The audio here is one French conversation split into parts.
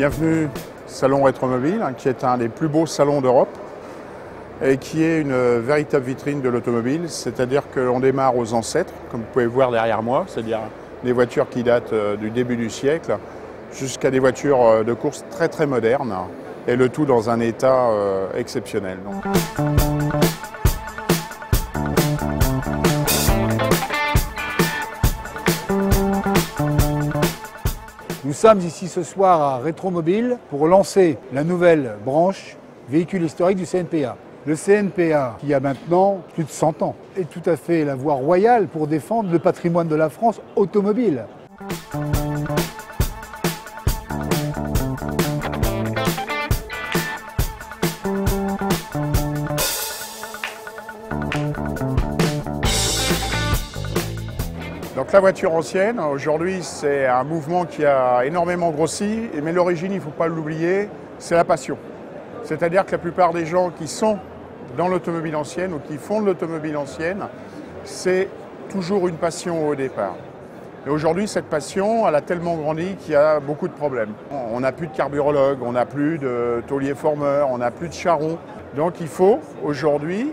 Bienvenue Salon Rétromobile, qui est un des plus beaux salons d'Europe et qui est une véritable vitrine de l'automobile, c'est-à-dire qu'on démarre aux ancêtres, comme vous pouvez voir derrière moi, c'est-à-dire des voitures qui datent du début du siècle, jusqu'à des voitures de course très très modernes, et le tout dans un état exceptionnel. Nous sommes ici ce soir à Rétromobile pour lancer la nouvelle branche véhicule historique du CNPA. Le CNPA, qui a maintenant plus de 100 ans, est tout à fait la voie royale pour défendre le patrimoine de la France automobile. Donc la voiture ancienne, aujourd'hui, c'est un mouvement qui a énormément grossi, mais l'origine, il ne faut pas l'oublier, c'est la passion. C'est-à-dire que la plupart des gens qui sont dans l'automobile ancienne ou qui font de l'automobile ancienne, c'est toujours une passion au départ. Et aujourd'hui, cette passion, elle a tellement grandi qu'il y a beaucoup de problèmes. On n'a plus de carburologue, on n'a plus de taulier formeur, on n'a plus de charron. Donc il faut aujourd'hui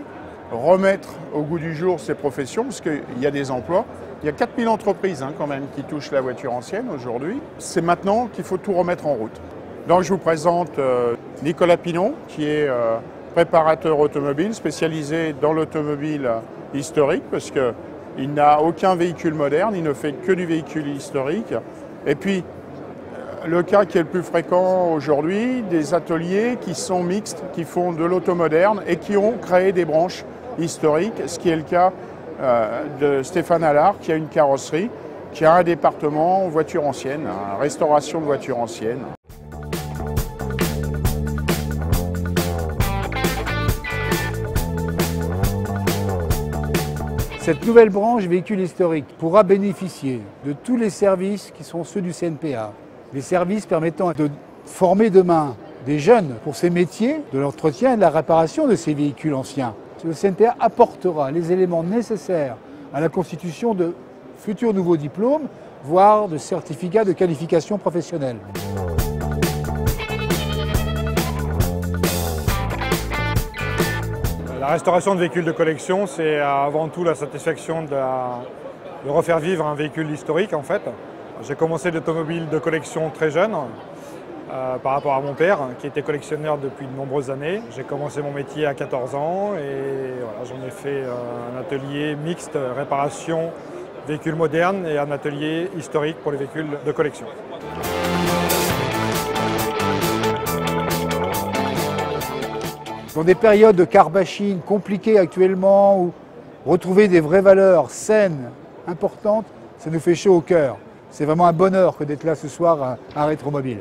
remettre au goût du jour ces professions, parce qu'il y a des emplois. Il y a 4000 entreprises quand même qui touchent la voiture ancienne aujourd'hui. C'est maintenant qu'il faut tout remettre en route. Donc je vous présente Nicolas Pinon, qui est préparateur automobile, spécialisé dans l'automobile historique, parce qu'il n'a aucun véhicule moderne, il ne fait que du véhicule historique. Et puis, le cas qui est le plus fréquent aujourd'hui, des ateliers qui sont mixtes, qui font de l'automoderne et qui ont créé des branches historiques, ce qui est le cas de Stéphane Allard, qui a une carrosserie, qui a un département voitures anciennes, restauration de voitures anciennes. Cette nouvelle branche véhicule historique pourra bénéficier de tous les services qui sont ceux du CNPA. Les services permettant de former demain des jeunes pour ces métiers de l'entretien et de la réparation de ces véhicules anciens. Le CNPA apportera les éléments nécessaires à la constitution de futurs nouveaux diplômes, voire de certificats de qualification professionnelle. La restauration de véhicules de collection, c'est avant tout la satisfaction de refaire vivre un véhicule historique en fait. J'ai commencé l'automobile de collection très jeune par rapport à mon père qui était collectionneur depuis de nombreuses années. J'ai commencé mon métier à 14 ans et voilà, j'en ai fait un atelier mixte, réparation, véhicules modernes et un atelier historique pour les véhicules de collection. Dans des périodes de car-bashing compliquées actuellement, où retrouver des vraies valeurs saines, importantes, ça nous fait chaud au cœur. C'est vraiment un bonheur que d'être là ce soir à Rétromobile.